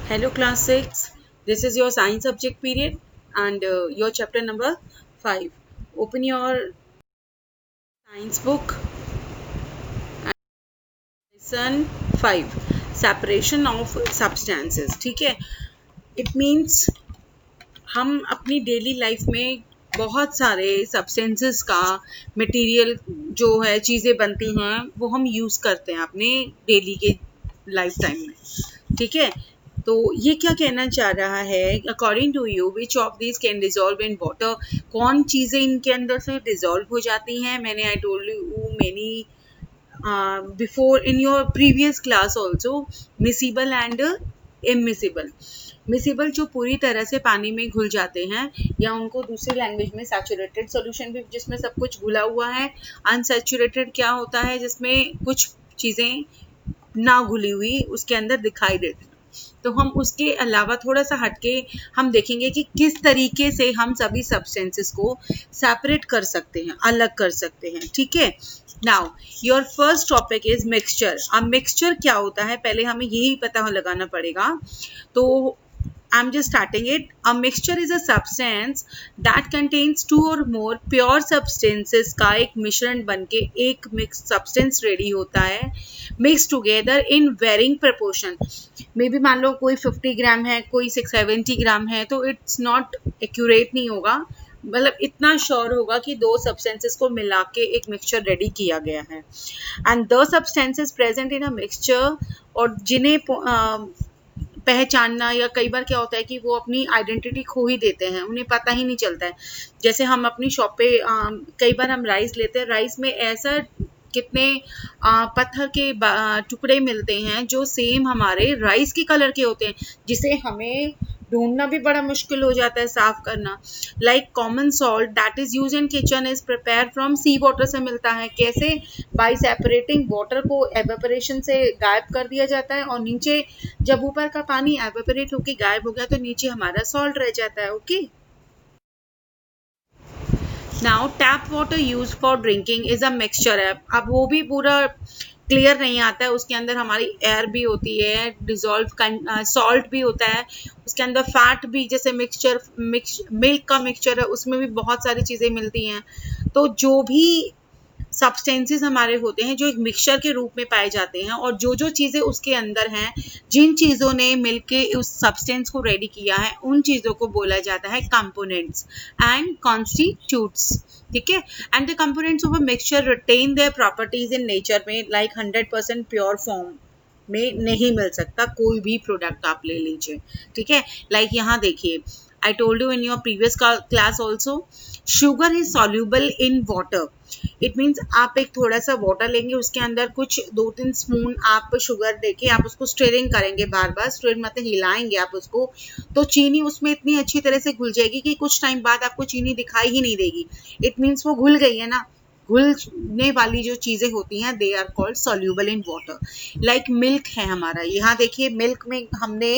Hello class 6, this is your science subject period and your chapter number 5. Open your science book and lesson 5, separation of substances. ठीक है, it means हम अपनी daily life में बहुत सारे substances का material जो है चीज़ें बनती हैं वो हम यूज़ करते हैं अपने डेली के लाइफ टाइम में. ठीक है, तो ये क्या कहना चाह रहा है, according to you which of this can dissolve in water, कौन चीज़ें इनके अंदर से डिजॉल्व हो जाती हैं. मैंने I told you many before in your previous class also, miscible and immiscible. Miscible जो पूरी तरह से पानी में घुल जाते हैं या उनको दूसरी लैंग्वेज में सैचुरेटेड सॉल्यूशन भी जिसमें सब कुछ घुला हुआ है. अनसैचुरेटेड क्या होता है, जिसमें कुछ चीज़ें ना घुली हुई उसके अंदर दिखाई देती. तो हम उसके अलावा थोड़ा सा हटके हम देखेंगे कि किस तरीके से हम सभी सब्सटेंसेस को सेपरेट कर सकते हैं, अलग कर सकते हैं. ठीक है, now your first topic is mixture. अब मिक्सचर क्या होता है पहले हमें यही पता लगाना पड़ेगा. तो I'm just starting it. A mixture is a substance that contains two or more pure substances का एक मिश्रण बनके एक मिक्स सब्सटेंस रेडी होता है, mix together in varying proportion. Maybe मान लो कोई 50 ग्राम है, कोई 670 ग्राम है, तो इट्स नॉट एक्यूरेट नहीं होगा, मतलब इतना श्योर होगा कि दो सब्सटेंसेस को मिला के एक मिक्सचर रेडी किया गया है. And the substances present in a mixture, और जिन्हें पहचानना, या कई बार क्या होता है कि वो अपनी आइडेंटिटी खो ही देते हैं, उन्हें पता ही नहीं चलता है. जैसे हम अपनी शॉप पे कई बार हम राइस लेते हैं, राइस में ऐसा कितने पत्थर के टुकड़े मिलते हैं जो सेम हमारे राइस के कलर के होते हैं, जिसे हमें ढूंढना भी बड़ा मुश्किल हो जाता है, साफ करना. Like common salt that is use in kitchen is prepare from sea water से मिलता है. कैसे? बाय सेपरेटिंग वाटर को एवेपोरेशन से गायब कर दिया जाता है, और नीचे जब ऊपर का पानी एवेपोरेट होके गायब हो गया तो नीचे हमारा सॉल्ट रह जाता है. Okay, now tap water use for drinking is a mixture है. अब वो भी पूरा क्लियर नहीं आता है, उसके अंदर हमारी एयर भी होती है, डिजॉल्व सॉल्ट भी होता है, उसके अंदर फैट भी, जैसे मिल्क का मिक्सचर है उसमें भी बहुत सारी चीज़ें मिलती हैं. तो जो भी सब्सटेंसेस हमारे होते हैं जो एक मिक्सचर के रूप में पाए जाते हैं, और जो जो चीज़ें उसके अंदर हैं, जिन चीज़ों ने मिलके उस सब्सटेंस को रेडी किया है, उन चीज़ों को बोला जाता है कंपोनेंट्स एंड कॉन्स्टिट्यूट्स. ठीक है, and the components of a mixture retain their properties in nature में. लाइक 100% प्योर फॉर्म में नहीं मिल सकता कोई भी प्रोडक्ट, आप ले लीजिए. ठीक है, लाइक यहाँ देखिए, I told you in your previous class also, sugar is soluble in water. It means आप एक थोड़ा सा वाटर लेंगे, उसके अंदर कुछ 2-3 स्पून आप शुगर देके आप उसको स्टिरिंग करेंगे, बार बार स्टिरिंग मतलब हिलाएंगे आप उसको, तो चीनी उसमें इतनी अच्छी तरह से घुल जाएगी कि कुछ टाइम बाद आपको चीनी दिखाई ही नहीं देगी. इट मीन्स वो घुल गई है ना. घुलने वाली जो चीज़ें होती हैं they are called soluble in water. Like milk है हमारा, यहाँ देखिए मिल्क में हमने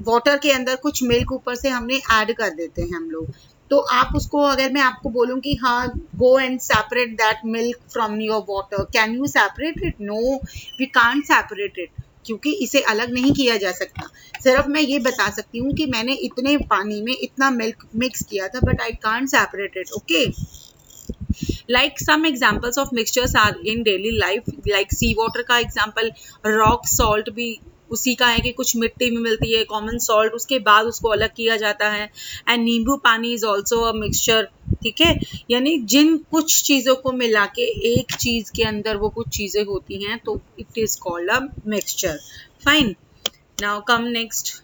वाटर के अंदर कुछ मिल्क ऊपर से हमने ऐड कर देते हैं हम लोग. तो आप उसको, अगर मैं आपको बोलूँ कि हाँ go and separate that milk from your water, can you separate it? No, we can't separate it, क्योंकि इसे अलग नहीं किया जा सकता. सिर्फ मैं ये बता सकती हूँ कि मैंने इतने पानी में इतना मिल्क मिक्स किया था, but I can't separate it. Okay, like some examples of mixtures are in daily life, like sea water का example, rock salt भी उसी का है कि कुछ मिट्टी में मिलती है, कॉमन सॉल्ट, उसके बाद उसको अलग किया जाता है. एंड नींबू पानी इज ऑल्सो अ मिक्सचर. ठीक है, यानी जिन कुछ चीज़ों को मिला के एक चीज़ के अंदर वो कुछ चीज़ें होती हैं, तो it is called a mixture. Fine, now come next,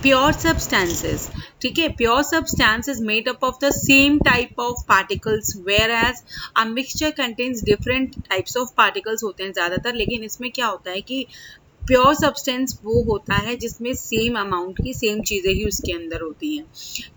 pure substances. ठीक है, pure substance is made up of the same type of particles, whereas a mixture contains different types of particles होते हैं ज़्यादातर. लेकिन इसमें क्या होता है कि प्योर सब्सटेंस वो होता है जिसमें सेम अमाउंट की सेम चीज़ें ही उसके अंदर होती हैं.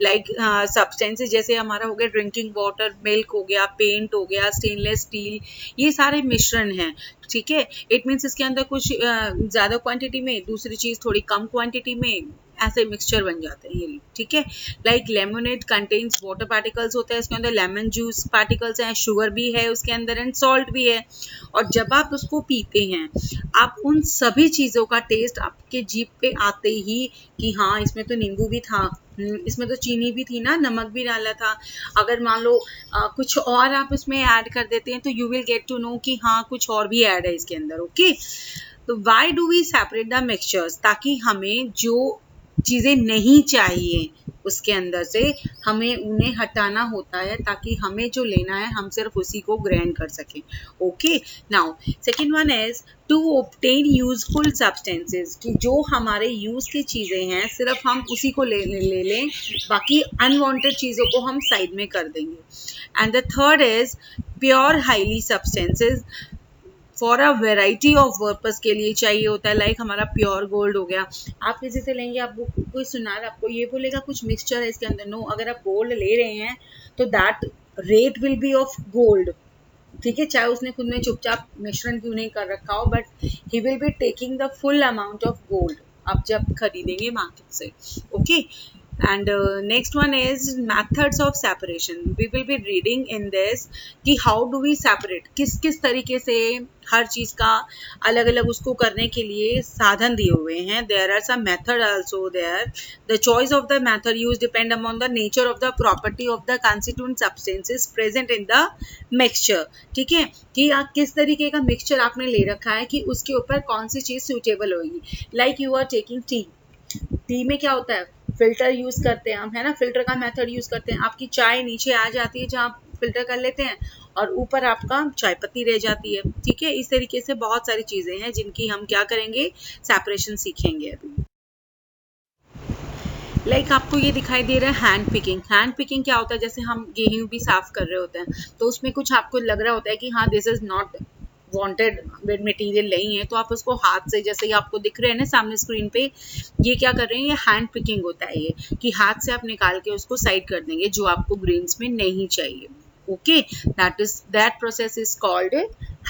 लाइक सब्सटेंसेस जैसे हमारा हो गया ड्रिंकिंग वाटर, मिल्क हो गया, पेंट हो गया, स्टेनलेस स्टील, ये सारे मिश्रण हैं. ठीक है, इट मीन्स इसके अंदर कुछ ज़्यादा क्वांटिटी में, दूसरी चीज़ थोड़ी कम क्वांटिटी में, ऐसे मिक्सचर बन जाते हैं ये, ठीक है। Like lemonade contains water particles होता है इसके अंदर, लेमन जूस पार्टिकल्स हैं, शुगर भी है उसके अंदर एंड सॉल्ट भी है। और जब आप उसको पीते हैं आप उन सभी चीज़ों का टेस्ट आपके जीभ पे आते ही कि हाँ इसमें तो नींबू भी था, इसमें तो चीनी भी थी ना, नमक भी डाला था। अगर मान लो कुछ और आप उसमें ऐड कर देते हैं तो you will get to know कि हाँ कुछ और भी ऐड है इसके अंदर, ओके। तो why do we separate the mixtures, ताकि हमें जो चीज़ें नहीं चाहिए उसके अंदर से हमें उन्हें हटाना होता है, ताकि हमें जो लेना है हम सिर्फ उसी को ग्रैंड कर सकें, okay. Now second one is to obtain useful substances, कि जो हमारे यूज की चीज़ें हैं सिर्फ हम उसी को ले लें, बाकी अनवांटेड चीज़ों को हम साइड में कर देंगे। And the third is pure highly substances for a variety of purpose के लिए चाहिए होता है। लाइक हमारा प्योर गोल्ड हो गया, आप किसी से लेंगे, आपको कोई सुनार आपको ये बोलेगा कुछ मिक्सचर है इसके अंदर, नो, अगर आप गोल्ड ले रहे हैं तो that rate will be of gold, ठीक है, चाहे उसने खुद में चुपचाप मिश्रण क्यों नहीं कर रखा हो, but he will be taking the full amount of gold आप जब खरीदेंगे मार्केट से, okay. And next one is methods of separation. We will be reading in this कि how do we separate, किस किस तरीके से हर चीज़ का अलग अलग उसको करने के लिए साधन दिए हुए हैं। There are some method also there. The choice of the method used depend upon the nature of the property of the constituent substances present in the mixture, ठीक है, कि आप किस तरीके का मिक्सचर आपने ले रखा है कि उसके ऊपर कौन सी चीज़ सुटेबल होगी। Like you are taking tea, tea में क्या होता है, फिल्टर यूज करते हैं हम, है ना, फिल्टर का मेथड यूज करते हैं। आपकी चाय नीचे आ जाती है जहाँ आप फिल्टर कर लेते हैं और ऊपर आपका चाय पत्ती रह जाती है, ठीक है। इस तरीके से बहुत सारी चीजें हैं जिनकी हम क्या करेंगे, सेपरेशन सीखेंगे अभी। लाइक आपको ये दिखाई दे रहा है हैंड पिकिंग। हैंड पिकिंग क्या होता है, जैसे हम गेहूं भी साफ कर रहे होते हैं तो उसमें कुछ आपको लग रहा होता है कि हाँ this is not wanted material नहीं है, तो आप उसको हाथ से, जैसे ये आपको दिख रहे हैं ना सामने स्क्रीन पे, ये क्या कर रहे हैं, ये हैंड पिकिंग होता है, ये कि हाथ से आप निकाल के उसको साइड कर देंगे जो आपको ग्रेन्स में नहीं चाहिए, okay. That process is called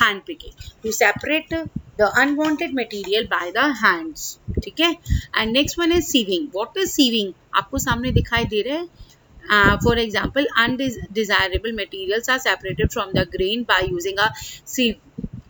hand picking, to separate the unwanted material by the hands, ठीक है। And next one is sieving. What is sieving, आपको सामने दिखाई दे रहा है। For example, undesirable materials are separated from the grain by using a sieve.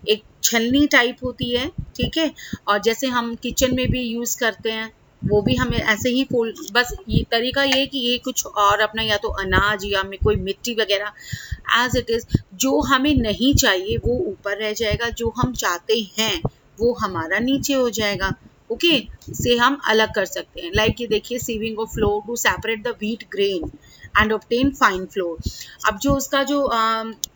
एक छलनी type होती है, ठीक है, और जैसे हम किचन में भी यूज करते हैं वो भी हमें ऐसे ही फोल्ड, बस ये तरीका ये कि ये कुछ और अपना या तो अनाज या में कोई मिट्टी वगैरह एज इट इज, जो हमें नहीं चाहिए वो ऊपर रह जाएगा, जो हम चाहते हैं वो हमारा नीचे हो जाएगा, ओके। से हम अलग कर सकते हैं। लाइक ये देखिए, sieving of flour to separate the wheat grain and obtain fine flour. अब जो उसका जो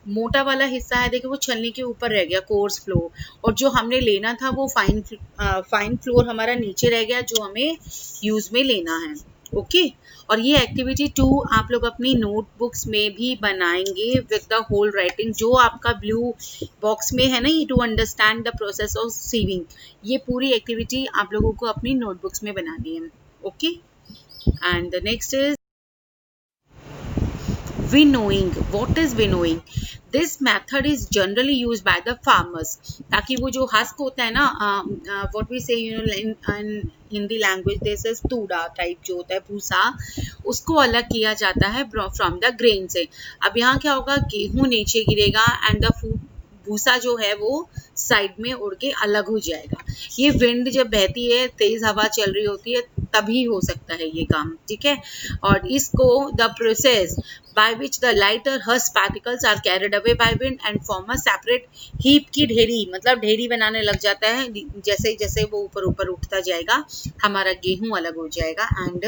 मोटा वाला हिस्सा है देखिए वो छलनी के ऊपर रह गया, कोर्स फ्लोर, और जो हमने लेना था वो फाइन फ्लोर हमारा नीचे रह गया जो हमें यूज में लेना है, ओके। और ये एक्टिविटी 2 आप लोग अपनी नोटबुक्स में भी बनाएंगे विद द होल राइटिंग, जो आपका ब्लू बॉक्स में है ना, ये to understand the process of sieving, ये पूरी एक्टिविटी आप लोगों को अपनी नोटबुक्स में बनानी है, okay. And the next is winnowing. What is winnowing? This method is generally used by the farmers, ताकि वो जो हस्क होता है ना, what we say in Hindi language this is तूड़ा टाइप जो होता है भूसा, उसको अलग किया जाता है फ्रॉम द ग्रेन से। अब यहाँ क्या होगा, गेहूं नीचे गिरेगा एंड द भूसा जो है वो साइड में उड़ के अलग हो जाएगा। ये विंड जब बहती है, तेज हवा चल रही होती है, तभी हो सकता है ये काम, ठीक है। और इसको the process by which the lighter husk particles are carried away by wind and form a separate heap की ढेरी, मतलब ढेरी बनाने लग जाता है, जैसे जैसे वो ऊपर ऊपर उठता जाएगा हमारा गेहूं अलग हो जाएगा एंड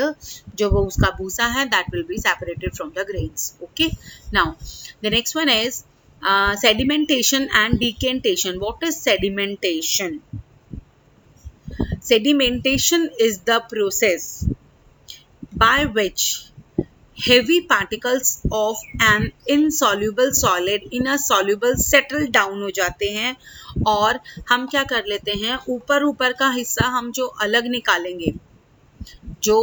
जो वो उसका भूसा है that will be separated from the grains, okay. Now the next one is sedimentation and decantation. What is sedimentation? Sedimentation is the process by which heavy particles of an insoluble solid in a soluble settle down हो जाते हैं, और हम क्या कर लेते हैं, ऊपर ऊपर का हिस्सा हम जो अलग निकालेंगे, जो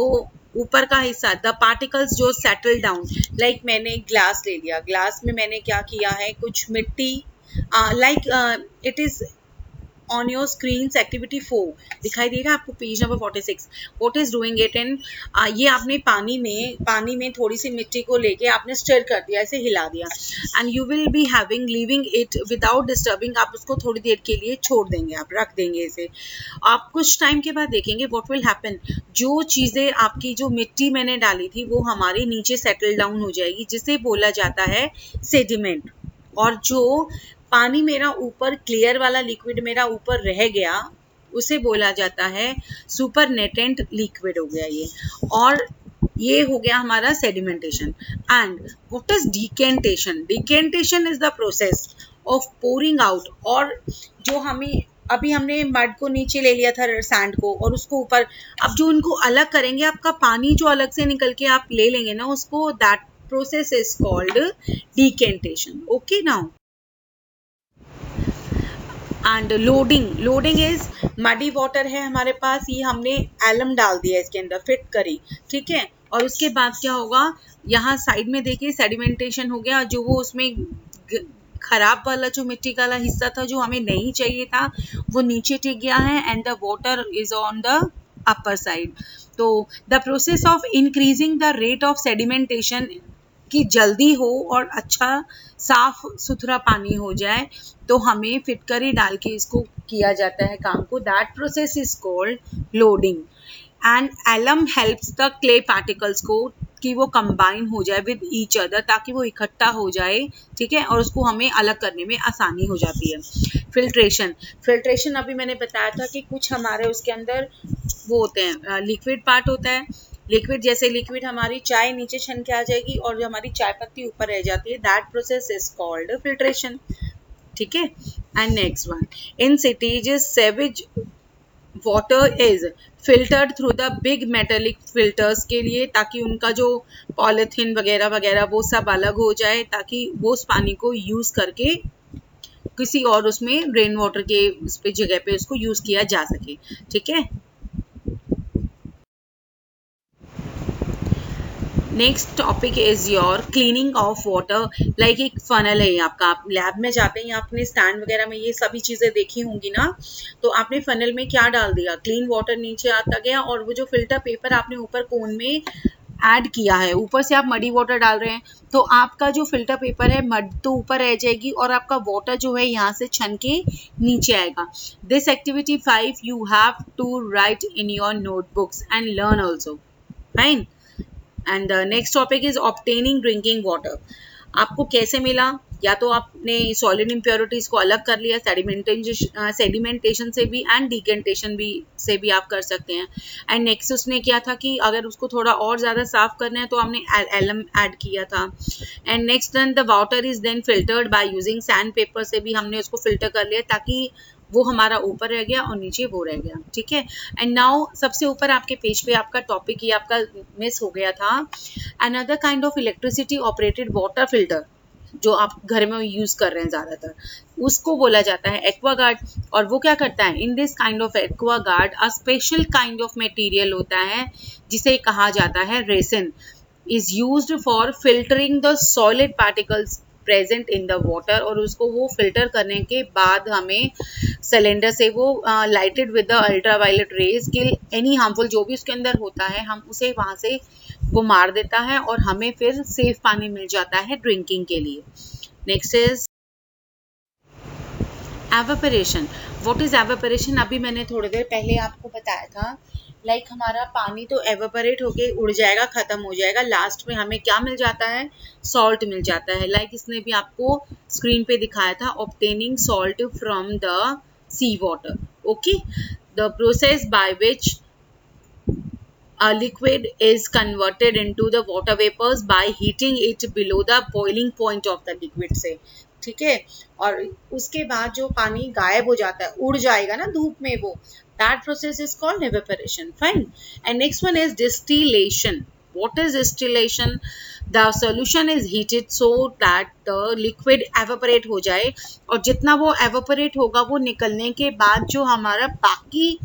ऊपर का हिस्सा द पार्टिकल्स जो सेटल डाउन, लाइक मैंने ग्लास ले लिया, ग्लास में मैंने क्या किया है, कुछ मिट्टी, like it is on your screen activity 4 दिखाई देगा आपको, page number 46. What is doing it in, ये आपने पानी में थोड़ी सी मिट्टी को लेके आपने स्टर कर दिया, ऐसे हिला दिया, and you will be having leaving it without disturbing. आप उसको थोड़ी देर के लिए छोड़ देंगे, आप रख देंगे इसे. आप कुछ टाइम के बाद देखेंगे व्हाट विल हैपन, जो चीज़ें आपकी जो मिट्टी मैंने डाली थी वो हमारे नीचे सेटल डाउन हो जाएगी, जिसे बोला जाता है सेडिमेंट. और जो पानी मेरा ऊपर क्लियर वाला लिक्विड मेरा ऊपर रह गया उसे बोला जाता है सुपरनेटेंट लिक्विड हो गया ये, और ये हो गया हमारा sedimentation. And what is decantation, decantation is the process of pouring out, और जो हमें अभी हमने मड को नीचे ले लिया था सैंड को और उसको ऊपर, अब जो उनको अलग करेंगे आपका पानी जो अलग से निकल के आप ले लेंगे ना उसको, that process is called decantation. Okay now, and loading is muddy water है हमारे पास, ये हमने एलम डाल दिया इसके अंदर, फिट करी, ठीक है. और उसके बाद क्या होगा, यहाँ साइड में देखिए सेडिमेंटेशन हो गया, जो वो उसमें खराब वाला जो मिट्टी का हिस्सा था जो हमें नहीं चाहिए था वो नीचे टिक गया है, and the water is on the upper side. तो the process of increasing the rate of sedimentation, कि जल्दी हो और अच्छा साफ सुथरा पानी हो जाए तो हमें फिटकरी डाल के इसको किया जाता है काम को, that process is called loading. And alum helps the clay particles को कि वो कंबाइन हो जाए विद ईच अदर, ताकि वो इकट्ठा हो जाए, ठीक है, और उसको हमें अलग करने में आसानी हो जाती है. फिल्ट्रेशन अभी मैंने बताया था कि कुछ हमारे उसके अंदर वो होते हैं, लिक्विड पार्ट होता है, लिक्विड जैसे लिक्विड हमारी चाय नीचे छन के आ जाएगी और जो हमारी चाय पत्ती ऊपर रह जाती है, that process is called filtration, ठीक है. And next one, in cities sewage water is filtered through the big metallic filters के लिए, ताकि उनका जो पॉलिथीन वगैरह वगैरह वो सब अलग हो जाए, ताकि वो उस पानी को यूज करके किसी और उसमें रेन वाटर के उस पे जगह पे उसको यूज किया जा सके, ठीक है. Next topic is your cleaning of water. Like एक फनल है आपका, आप लैब में जाते हैं, आपने स्टैंड वगैरह में ये सभी चीज़ें देखी होंगी ना, तो आपने फनल में क्या डाल दिया, क्लीन वाटर नीचे आता गया, और वो जो फिल्टर पेपर आपने ऊपर कोन में ऐड किया है, ऊपर से आप मडी वाटर डाल रहे हैं, तो आपका जो फिल्टर पेपर है मड तो ऊपर रह जाएगी और आपका वाटर जो है यहाँ से छन के नीचे आएगा. This activity 5 you have to write in your notebooks and learn also. Fine. And the next topic is obtaining drinking water. आपको कैसे मिला, या तो आपने सॉलिड इम्प्योरिटीज को अलग कर लिया सेडिमेंटेशन से भी, एंड डिकेंटेशन भी से भी आप कर सकते हैं. एंड नेक्स्ट उसने किया था कि अगर उसको थोड़ा और ज़्यादा साफ करना है तो हमने एलम ऐड किया था. And next then the water is then filtered by using sand paper, से भी हमने उसको फिल्टर कर लिया ताकि वो हमारा ऊपर रह गया और नीचे वो रह गया, ठीक है. एंड नाउ सबसे ऊपर आपके पेज पे आपका टॉपिक ये आपका मिस हो गया था, another kind of electricity operated water filter, जो आप घर में यूज कर रहे हैं ज़्यादातर, उसको बोला जाता है एक्वागार्ड. और वो क्या करता है, in this kind of Aquaguard a special kind of material होता है जिसे कहा जाता है resin, is used for filtering the solid particles present in the water. और उसको वो फिल्टर करने के बाद हमें सिलेंडर से वो lighted with the ultraviolet rays kill any harmful जो भी उसके अंदर होता है, हम उसे वहाँ से वो मार देता है और हमें फिर सेफ पानी मिल जाता है ड्रिंकिंग के लिए. Next is evaporation. What is evaporation, अभी मैंने थोड़ी देर पहले आपको बताया था. लाइक हमारा पानी तो एवेपोरेट होके उड़ जाएगा, खत्म हो जाएगा, लास्ट में हमें क्या मिल जाता है, सॉल्ट मिल जाता है. लाइक इसने भी आपको स्क्रीन पे दिखाया था, obtaining salt from the sea water. Okay, the process by which a liquid is converted into the water vapors by heating it below the boiling point of the liquid से, ठीक है. और उसके बाद जो पानी गायब हो जाता है, उड़ जाएगा ना धूप में, वो that process is called evaporation. Fine. And next one is distillation. What is distillation? The solution is heated so that the liquid evaporate हो जाए, और जितना वो evaporate होगा वो निकलने के बाद जो हमारा बाकी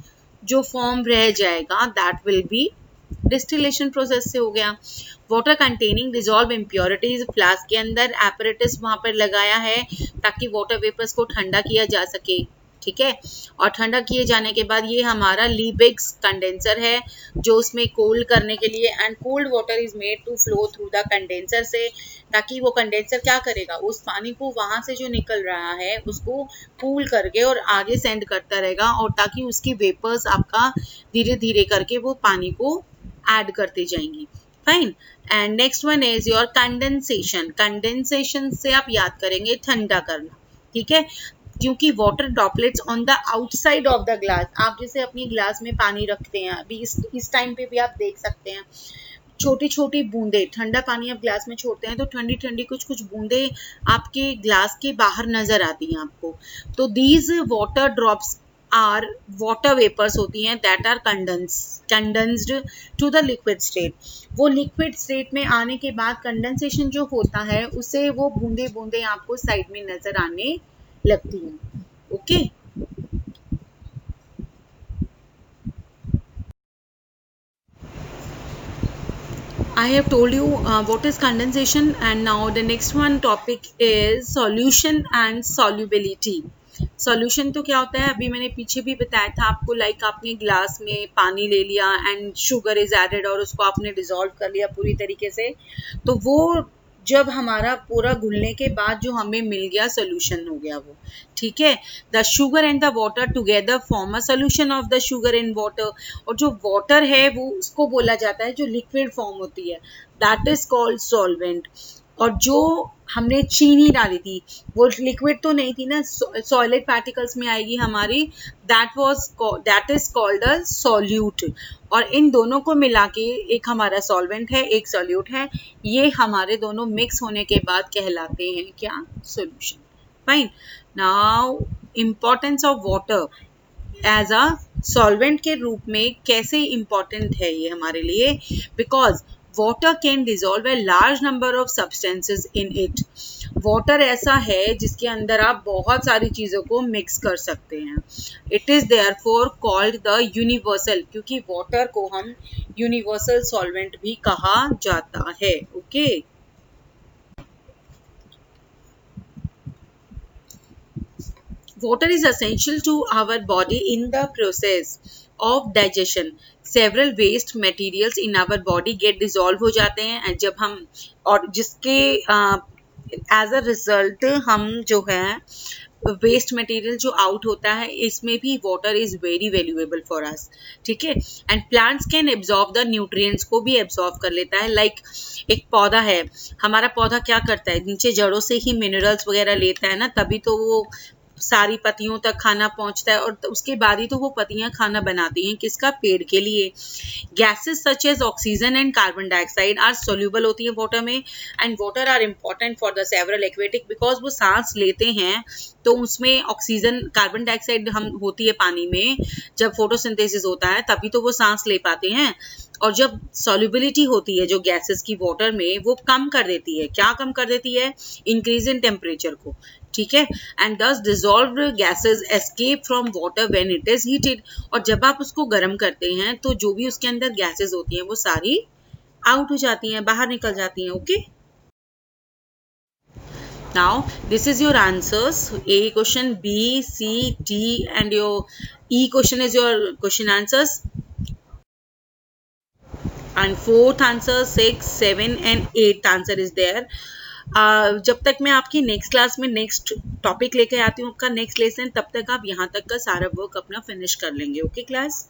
जो फॉर्म रह जाएगा, that will be distillation process से हो गया. Water containing dissolve impurities, flask के अंदर एपरेटस वहां पर लगाया है ताकि वाटर वेपर्स को ठंडा किया जा सके. ठीक है। और ठंडा किए जाने के बाद ये हमारा लीबिग्स कंडेंसर है जो उसमें कोल्ड करने के लिए, and cold water is made to flow through the condenser से, ताकि वो कंडेंसर क्या करेगा, उस पानी को वहां से जो निकल रहा है उसको कूल करके और आगे सेंड करता रहेगा, और ताकि उसकी वेपर्स आपका धीरे धीरे करके वो पानी को ऐड करते जाएंगी। Fine. And next one is your condensation. Condensation से आप याद करेंगे ठंडा करना, ठीक है, क्योंकि water droplets on the outside of the glass, आप जैसे अपनी ग्लास में पानी रखते हैं, अभी इस टाइम पे भी आप देख सकते हैं छोटी छोटी बूंदे, ठंडा पानी आप ग्लास में छोड़ते हैं तो ठंडी ठंडी कुछ कुछ बूंदे आपके ग्लास के बाहर नजर आती हैं आपको। तो these water drops are water vapours होती हैं that are condensed to the liquid state. वो लिक्विड स्टेट में आने के बाद कंडेंसेशन जो होता है उससे वो बूंदे बूंदे आपको साइड में नजर आने लगती हैं। Okay, I have told you what is condensation, and now the next one topic is solution and solubility. Solution तो क्या होता है, अभी मैंने पीछे भी बताया था आपको, लाइक आपने ग्लास में पानी ले लिया एंड शुगर इज एडेड और उसको आपने डिसॉल्व कर लिया पूरी तरीके से, तो वो जब हमारा पूरा घुलने के बाद जो हमें मिल गया सोल्यूशन हो गया वो, ठीक है। The sugar and the water together form a solution of the sugar in water, और जो वाटर है वो उसको बोला जाता है जो लिक्विड फॉर्म होती है, दैट इज कॉल्ड सॉल्वेंट। और जो हमने चीनी डाली थी वो लिक्विड तो नहीं थी ना, सॉलिड पार्टिकल्स में आएगी हमारी, that is called a solute. और इन दोनों को मिला के एक हमारा सॉल्वेंट है, एक सॉल्यूट है, ये हमारे दोनों मिक्स होने के बाद कहलाते हैं क्या, solution. Fine. Now importance of water as a solvent के रूप में कैसे इम्पोर्टेंट है ये हमारे लिए, because water can dissolve a large number of substances in it. Water ऐसा है जिसके अंदर आप बहुत सारी चीज़ों को मिक्स कर सकते हैं। It is therefore called the universal, क्योंकि वाटर को हम यूनिवर्सल सॉल्वेंट भी कहा जाता है। Okay, water is essential to our body in the process of digestion. Several waste materials in our body get dissolved हो जाते हैं जब हम, और जिसके एज अ रिजल्ट हम जो है वेस्ट मटेरियल जो आउट होता है, इसमें भी water is very valuable for us, ठीक है। And plants can absorb the nutrients को भी एब्जॉर्ब कर लेता है। लाइक एक पौधा है, हमारा पौधा क्या करता है, नीचे जड़ों से ही मिनरल्स वगैरह लेता है ना, तभी तो वो सारी पत्तियों तक खाना पहुंचता है, और उसके बाद ही तो वो पत्तियां खाना बनाती हैं, किसका, पेड़ के लिए। Gases such as oxygen and carbon dioxide are soluble होती है वाटर में, and water are important for the several aquatic, because वो सांस लेते हैं तो उसमें ऑक्सीजन, कार्बन डाइऑक्साइड हम होती है पानी में, जब फोटोसिंथेसिस होता है तभी तो वो सांस ले पाते हैं। और जब सॉल्युबिलिटी होती है जो गैसेस की वाटर में, वो कम कर देती है, क्या कम कर देती है, इंक्रीज इन टेम्परेचर को, ठीक है। एंड दस dissolved gases escape from water when it is heated, और जब आप उसको गर्म करते हैं तो जो भी उसके अंदर गैसेस होती हैं वो सारी आउट हो जाती हैं, बाहर निकल जाती हैं। Okay, now this is your answers, A question, B, C, D and your E question is your question answers, and fourth answer, 6, 7 and 8th answer is there. जब तक मैं आपकी नेक्स्ट क्लास में नेक्स्ट टॉपिक लेके आती हूँ, आपका next lesson, तब तक आप यहाँ तक का सारा वर्क अपना फिनिश कर लेंगे। Okay class.